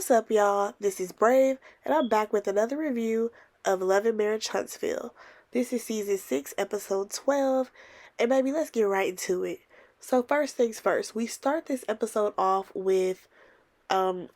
What's up, y'all? This is Brave, and I'm back with another review of Love and Marriage Huntsville. This is season 6, episode 12, and baby, let's get right into it. So first things first, we start this episode off with,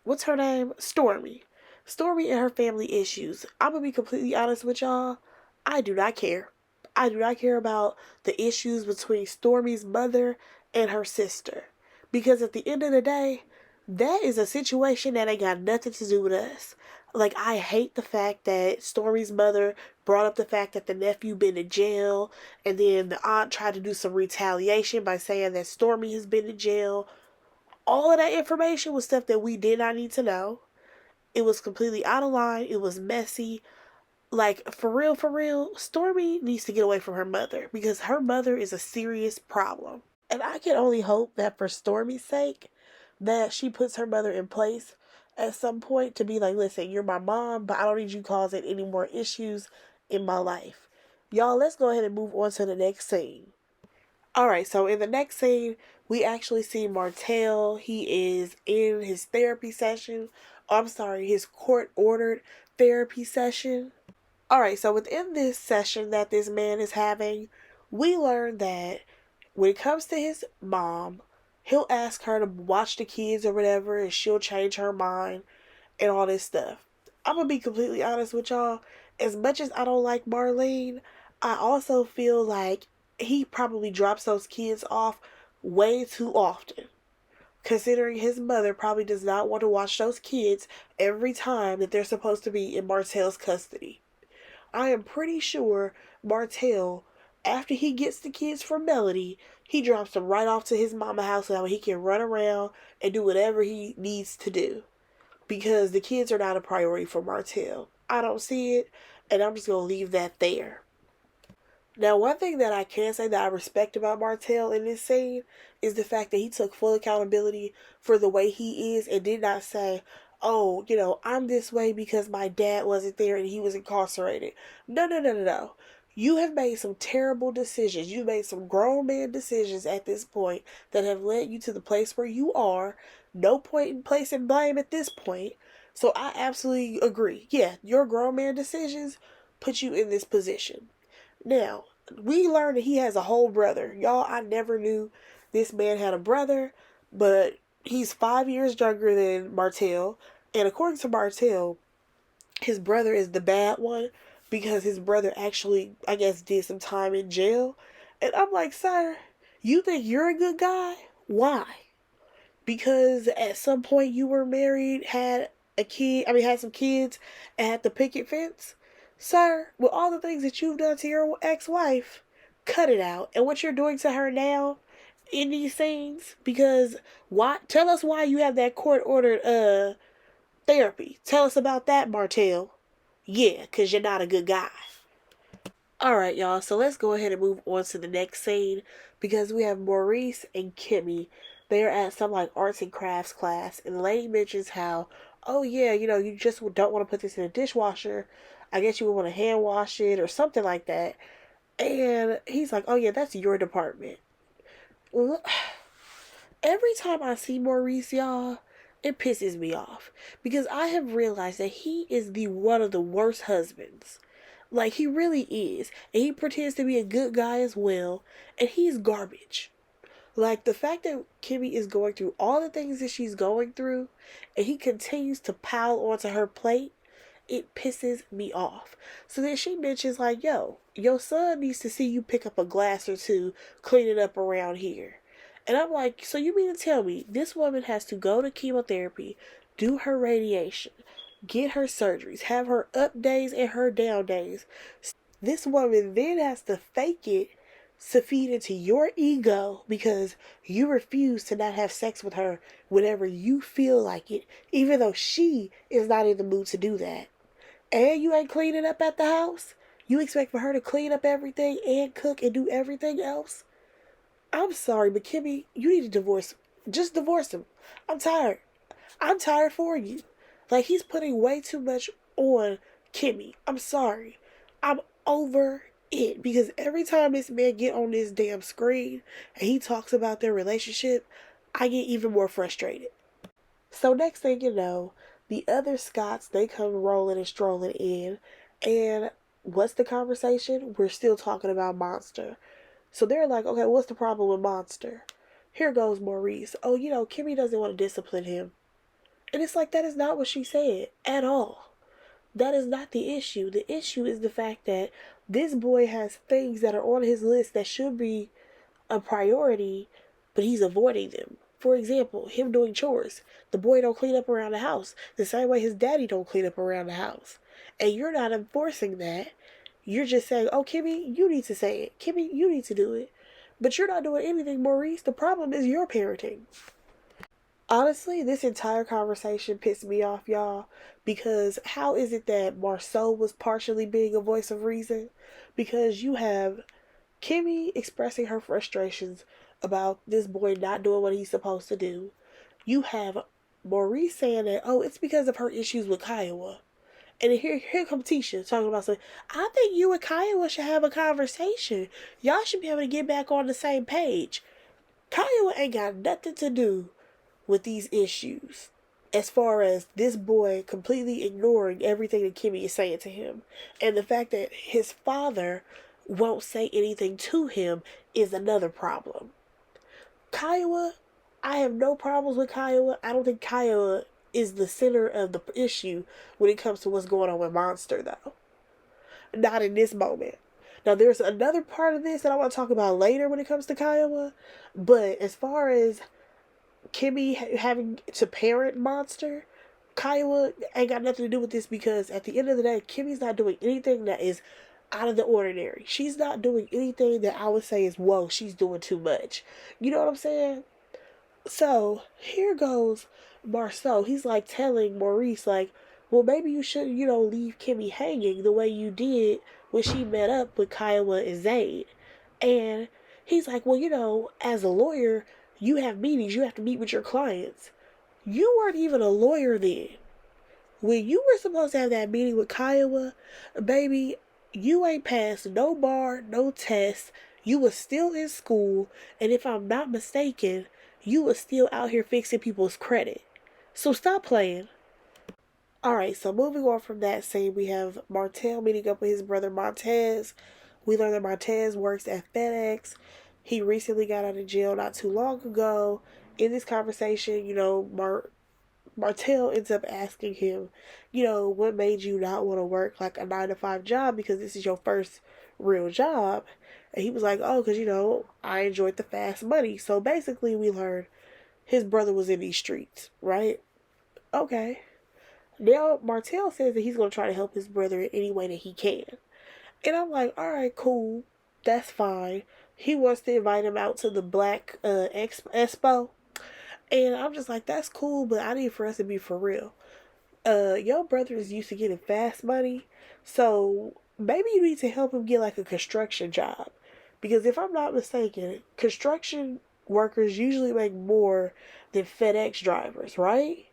what's her name? Stormy. Stormy and her family issues. I'm gonna be completely honest with y'all. I do not care. I do not care about the issues between Stormy's mother and her sister. Because at the end of the day, that is a situation that ain't got nothing to do with us. Like, I hate the fact that Stormy's mother brought up the fact that the nephew been in jail, and then the aunt tried to do some retaliation by saying that Stormy has been in jail. All of that information was stuff that we did not need to know. It was completely out of line. It was messy. Like, for real, Stormy needs to get away from her mother because her mother is a serious problem. And I can only hope that for Stormy's sake, that she puts her mother in place at some point to be like, listen, you're my mom, but I don't need you causing any more issues in my life. Y'all, let's go ahead and move on to the next scene. Alright, so in the next scene, we actually see Martell. He is in his therapy session. Oh, I'm sorry, his court-ordered therapy session. Alright, so within this session that this man is having, we learn that when it comes to his mom, he'll ask her to watch the kids or whatever, and she'll change her mind and all this stuff. I'm gonna be completely honest with y'all. As much as I don't like Marlene, I also feel like he probably drops those kids off way too often. Considering his mother probably does not want to watch those kids every time that they're supposed to be in Martell's custody. I am pretty sure Martell, after he gets the kids from Melody, he drops them right off to his mama house so that he can run around and do whatever he needs to do. Because the kids are not a priority for Martell. I don't see it, and I'm just going to leave that there. Now, one thing that I can say that I respect about Martell in this scene is the fact that he took full accountability for the way he is and did not say, oh, I'm this way because my dad wasn't there and he was incarcerated. No. You have made some terrible decisions. You've made some grown man decisions at this point that have led you to the place where you are. No point in placing blame at this point. So I absolutely agree. Yeah, your grown man decisions put you in this position. Now, we learned that he has a whole brother. Y'all, I never knew this man had a brother, but he's 5 years younger than Martell. And according to Martell, his brother is the bad one because his brother actually, I guess, did some time in jail. And I'm like, sir, you think you're a good guy? Why? Because at some point you were married, had some kids, and had the picket fence? Sir, with all the things that you've done to your ex-wife, cut it out. And what you're doing to her now in these scenes, because why? Tell us why you have that court-ordered therapy. Tell us about that, Martell. Yeah, because you're not a good guy. Alright, y'all, so let's go ahead and move on to the next scene because we have Maurice and Kimmy. They're at some like arts and crafts class, and Lane mentions how, oh yeah, you just don't want to put this in a dishwasher. I guess you would want to hand wash it or something like that. And he's like, oh yeah, that's your department. Every time I see Maurice, y'all, it pisses me off because I have realized that he is one of the worst husbands. Like, he really is. And he pretends to be a good guy as well. And he's garbage. Like, the fact that Kimmy is going through all the things that she's going through, and he continues to pile onto her plate, it pisses me off. So then she mentions, like, yo, your son needs to see you pick up a glass or two, clean it up around here. And I'm like, so you mean to tell me this woman has to go to chemotherapy, do her radiation, get her surgeries, have her up days and her down days. This woman then has to fake it to feed into your ego because you refuse to not have sex with her whenever you feel like it, even though she is not in the mood to do that. And you ain't cleaning up at the house? You expect for her to clean up everything and cook and do everything else? I'm sorry, but Kimmy, you need to divorce him. Just divorce him. I'm tired. I'm tired for you. Like, he's putting way too much on Kimmy. I'm sorry. I'm over it. Because every time this man get on this damn screen and he talks about their relationship, I get even more frustrated. So next thing you know, The other Scots, they come rolling and strolling in, and what's the conversation? We're still talking about Monster. So they're like, okay, what's the problem with Monster? Here goes Maurice. Oh, Kimmy doesn't want to discipline him. And it's like, that is not what she said at all. That is not the issue. The issue is the fact that this boy has things that are on his list that should be a priority, but he's avoiding them. For example, him doing chores. The boy don't clean up around the house the same way his daddy don't clean up around the house. And you're not enforcing that. You're just saying, oh, Kimmy, you need to say it. Kimmy, you need to do it. But you're not doing anything, Maurice. The problem is your parenting. Honestly, this entire conversation pissed me off, y'all, because how is it that Marceau was partially being a voice of reason? Because you have Kimmy expressing her frustrations about this boy not doing what he's supposed to do. You have Maurice saying that, oh, it's because of her issues with Kiowa. And here comes Tisha talking about something. I think you and Kiowa should have a conversation. Y'all should be able to get back on the same page. Kiowa ain't got nothing to do with these issues as far as this boy completely ignoring everything that Kimmy is saying to him. And the fact that his father won't say anything to him is another problem. Kiowa, I have no problems with Kiowa. I don't think Kiowa is the center of the issue when it comes to what's going on with Monster, though. Not in this moment. Now, there's another part of this that I want to talk about later when it comes to Kiowa. But as far as Kimmy having to parent Monster, Kiowa ain't got nothing to do with this, because at the end of the day, Kimmy's not doing anything that is out of the ordinary. She's not doing anything that I would say is, whoa, she's doing too much. You know what I'm saying? So here goes Marceau. He's like telling Maurice, like, well, maybe you should, leave Kimmy hanging the way you did when she met up with Kiowa and Zayd. And he's like, well, as a lawyer, you have meetings. You have to meet with your clients. You weren't even a lawyer then. When you were supposed to have that meeting with Kiowa, baby, you ain't passed no bar, no test. You was still in school. And if I'm not mistaken, you was still out here fixing people's credit. So stop playing. Alright, so moving on from that scene, we have Martel meeting up with his brother Montez. We learn that Montez works at FedEx. He recently got out of jail not too long ago. In this conversation, Martel ends up asking him, what made you not want to work like a 9-to-5 job, because this is your first real job? And he was like, oh, because, I enjoyed the fast money. So basically, we learned his brother was in these streets, right? Okay. Now, Martel says that he's going to try to help his brother in any way that he can. And I'm like, all right, cool. That's fine. He wants to invite him out to the Black Expo. And I'm just like, that's cool, but I need for us to be for real. Your brother is used to getting fast money. So maybe you need to help him get like a construction job. Because if I'm not mistaken, construction workers usually make more than FedEx drivers, right?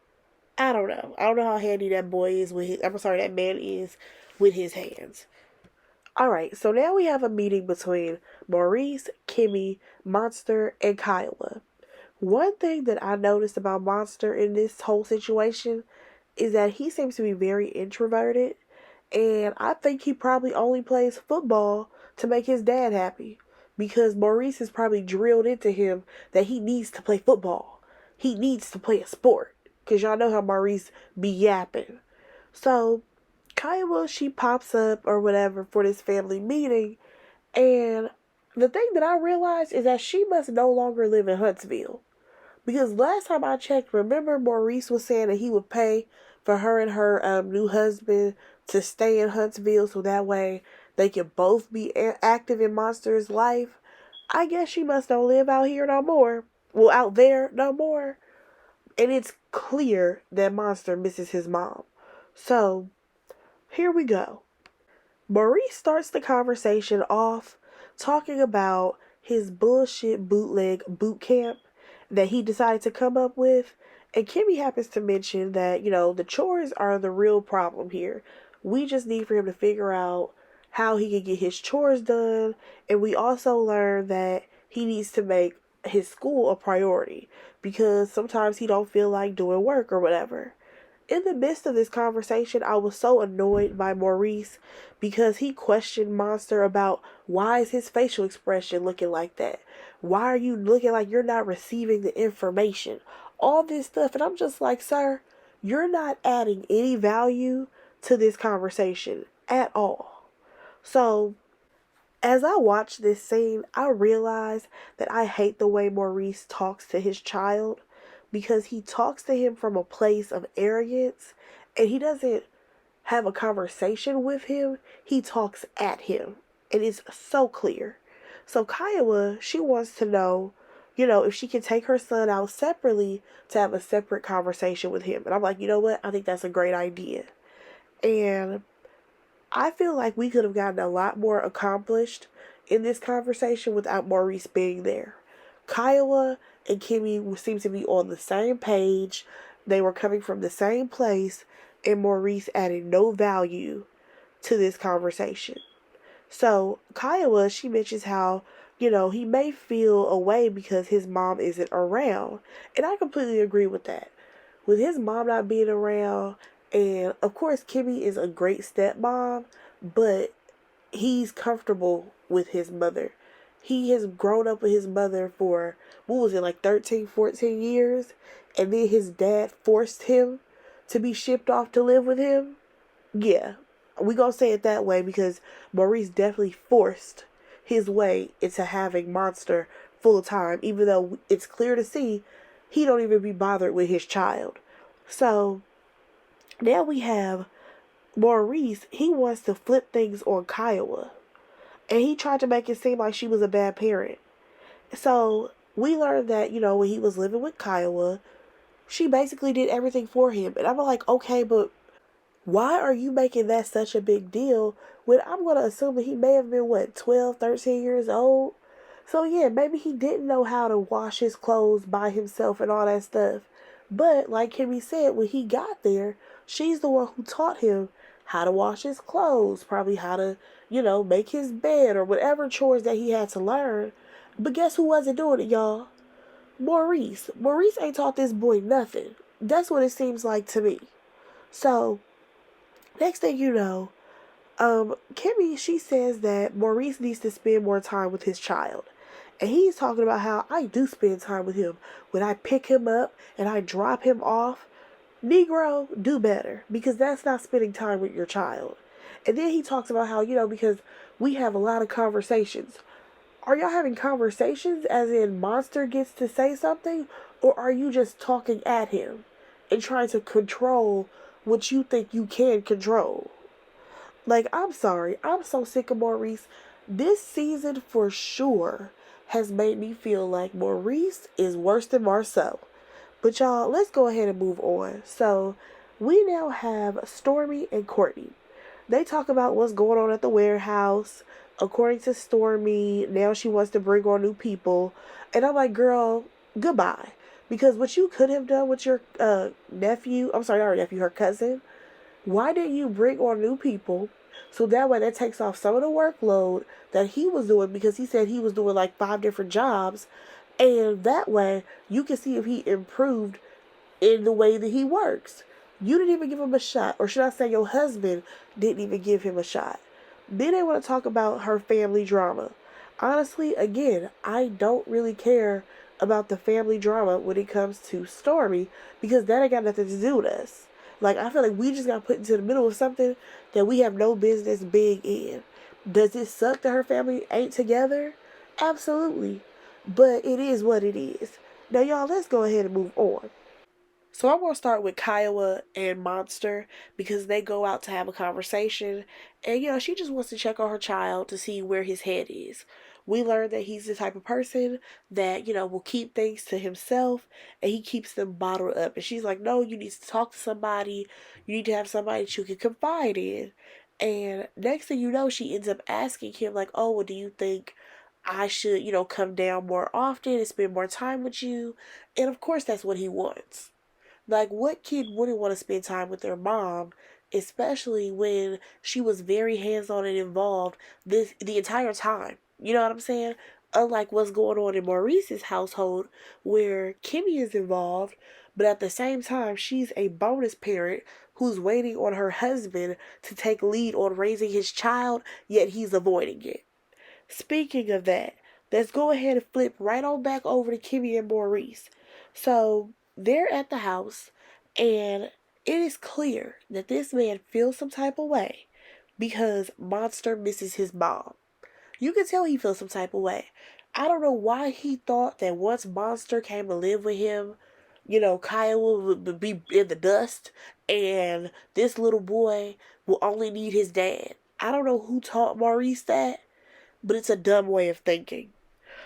I don't know. I don't know how handy that boy is with his, that man is with his hands. Alright, so now we have a meeting between Maurice, Kimmy, Monster, and Kiowa. One thing that I noticed about Monster in this whole situation is that he seems to be very introverted, and I think he probably only plays football to make his dad happy, because Maurice has probably drilled into him that he needs to play football. He needs to play a sport, because y'all know how Maurice be yapping. So Kiowa, she pops up or whatever for this family meeting, and the thing that I realized is that she must no longer live in Huntsville. Because last time I checked, remember Maurice was saying that he would pay for her and her new husband to stay in Huntsville so that way they could both be active in Monster's life? I guess she must don't live out here no more. Well, out there no more. And it's clear that Monster misses his mom. So, here we go. Maurice starts the conversation off talking about his bullshit bootleg boot camp that he decided to come up with. And Kimmy happens to mention that, the chores are the real problem here. We just need for him to figure out how he can get his chores done. And we also learn that he needs to make his school a priority, because sometimes he don't feel like doing work or whatever. in the midst of this conversation, I was so annoyed by Maurice because he questioned Monster about why is his facial expression looking like that? Why are you looking like you're not receiving the information? All this stuff. And I'm just like, sir, you're not adding any value to this conversation at all. So, as I watch this scene, I realize that I hate the way Maurice talks to his child because he talks to him from a place of arrogance and he doesn't have a conversation with him. He talks at him. And it's so clear. So Kiowa, she wants to know, if she can take her son out separately to have a separate conversation with him. And I'm like, you know what? I think that's a great idea. And I feel like we could have gotten a lot more accomplished in this conversation without Maurice being there. Kiowa and Kimmy seem to be on the same page. They were coming from the same place, and Maurice added no value to this conversation. So, Kiowa, she mentions how, he may feel away because his mom isn't around. And I completely agree with that. With his mom not being around, and of course, Kimmy is a great stepmom, but he's comfortable with his mother. He has grown up with his mother for, what was it, like 13, 14 years? And then his dad forced him to be shipped off to live with him. Yeah, we gonna say it that way because Maurice definitely forced his way into having Monster full time, even though it's clear to see he don't even be bothered with his child. So now we have Maurice. He wants to flip things on Kiowa, and he tried to make it seem like she was a bad parent. So we learned that when he was living with Kiowa, she basically did everything for him, and I'm like, okay, but why are you making that such a big deal when I'm going to assume that he may have been, 12, 13 years old? So, yeah, maybe he didn't know how to wash his clothes by himself and all that stuff. But, like Kimmy said, when he got there, she's the one who taught him how to wash his clothes, probably how to, make his bed or whatever chores that he had to learn. But guess who wasn't doing it, y'all? Maurice. Maurice ain't taught this boy nothing. That's what it seems like to me. So, next thing you know, Kimmy, she says that Maurice needs to spend more time with his child. And he's talking about how I do spend time with him. When I pick him up and I drop him off, Negro, do better. Because that's not spending time with your child. And then he talks about how, because we have a lot of conversations. Are y'all having conversations as in Monster gets to say something? Or are you just talking at him and trying to control what you think you can control? Like, I'm sorry. I'm so sick of Maurice. This season for sure has made me feel like Maurice is worse than Marceau. But y'all, let's go ahead and move on. So, we now have Stormy and Courtney. They talk about what's going on at the warehouse. According to Stormy, now she wants to bring on new people. And I'm like, girl, goodbye. Because what you could have done with your nephew, I'm sorry, not her nephew, her cousin, why didn't you bring on new people so that way that takes off some of the workload that he was doing because he said he was doing like 5 different jobs, and that way you can see if he improved in the way that he works. You didn't even give him a shot, or should I say your husband didn't even give him a shot. Then they want to talk about her family drama. Honestly, again, I don't really care about the family drama when it comes to Stormy because that ain't got nothing to do with us. Like, I feel like we just got put into the middle of something that we have no business being in. Does it suck that her family ain't together? Absolutely. But it is what it is. Now, y'all, let's go ahead and move on. So I'm going to start with Kiowa and Monster because they go out to have a conversation. And, she just wants to check on her child to see where his head is. We learned that he's the type of person that, will keep things to himself and he keeps them bottled up. And she's like, no, you need to talk to somebody. You need to have somebody that you can confide in. And next thing you know, she ends up asking him, like, oh, well, do you think I should, come down more often and spend more time with you? And of course, that's what he wants. Like, what kid wouldn't want to spend time with their mom, especially when she was very hands-on and involved the entire time? You know what I'm saying? Unlike what's going on in Maurice's household, where Kimmy is involved, But at the same time, she's a bonus parent who's waiting on her husband to take lead on raising his child, yet he's avoiding it. Speaking of that, let's go ahead and flip right on back over to Kimmy and Maurice. So they're at the house, and it is clear that this man feels some type of way because Monster misses his mom. You can tell he feels some type of way. I don't know why he thought that once Monster came to live with him, Kiowa would be in the dust and this little boy will only need his dad. I don't know who taught Maurice that, but it's a dumb way of thinking.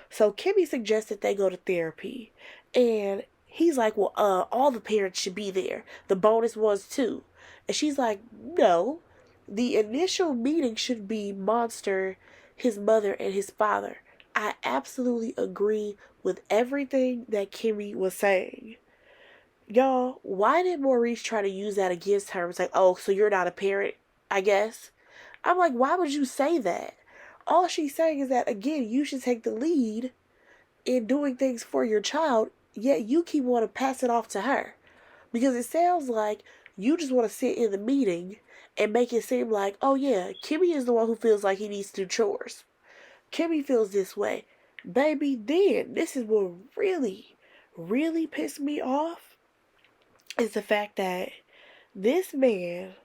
So Kimmy suggested they go to therapy, and he's like, "Well, all the parents should be there, the bonus ones too." And she's like, "No, the initial meeting should be Monster, his mother, and his father." I absolutely agree with everything that Kimmy was saying. Y'all, why did Maurice try to use that against her? It's like, "Oh, so you're not a parent, I guess." I'm like, why would you say that? All she's saying is that, again, you should take the lead in doing things for your child, yet you keep wanting to pass it off to her. Because it sounds like you just want to sit in the meeting and make it seem like, oh yeah, Kimmy is the one who feels like he needs to do chores. Kimmy feels this way. Baby, then, this is what really, really pissed me off, is the fact that this man,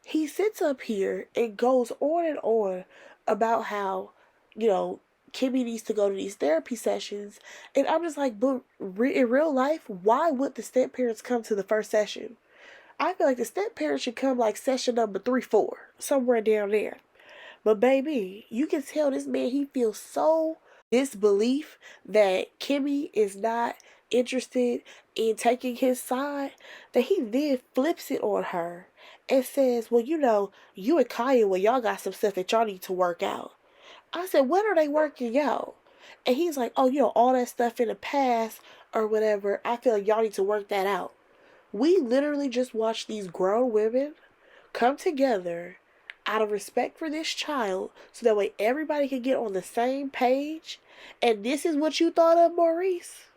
he sits up here and goes on and on about how, you know, Kimmy needs to go to these therapy sessions. And I'm just like, but in real life, why would the step parents come to the first session? I feel like the step parents should come like session number 3, 4, somewhere down there. But baby, you can tell this man, he feels so disbelief that Kimmy is not interested in taking his side that he then flips it on her and says, well, you and Kiowa, y'all got some stuff that y'all need to work out. I said, what are they working out? And he's like, oh, all that stuff in the past or whatever, I feel like y'all need to work that out. We literally just watched these grown women come together out of respect for this child so that way everybody can get on the same page. And this is what you thought of, Maurice?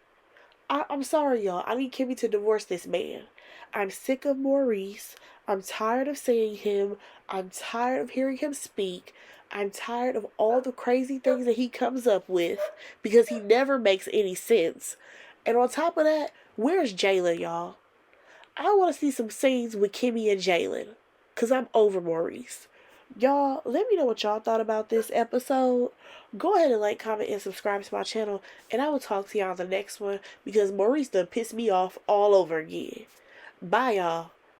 I'm sorry, y'all. I need Kimmy to divorce this man. I'm sick of Maurice. I'm tired of seeing him. I'm tired of hearing him speak. I'm tired of all the crazy things that he comes up with because he never makes any sense. And on top of that, where's Jalen, y'all? I want to see some scenes with Kimmy and Jalen because I'm over Maurice. Y'all, let me know what y'all thought about this episode. Go ahead and like, comment, and subscribe to my channel. And I will talk to y'all on the next one because Maurice done pissed me off all over again. Bye, y'all.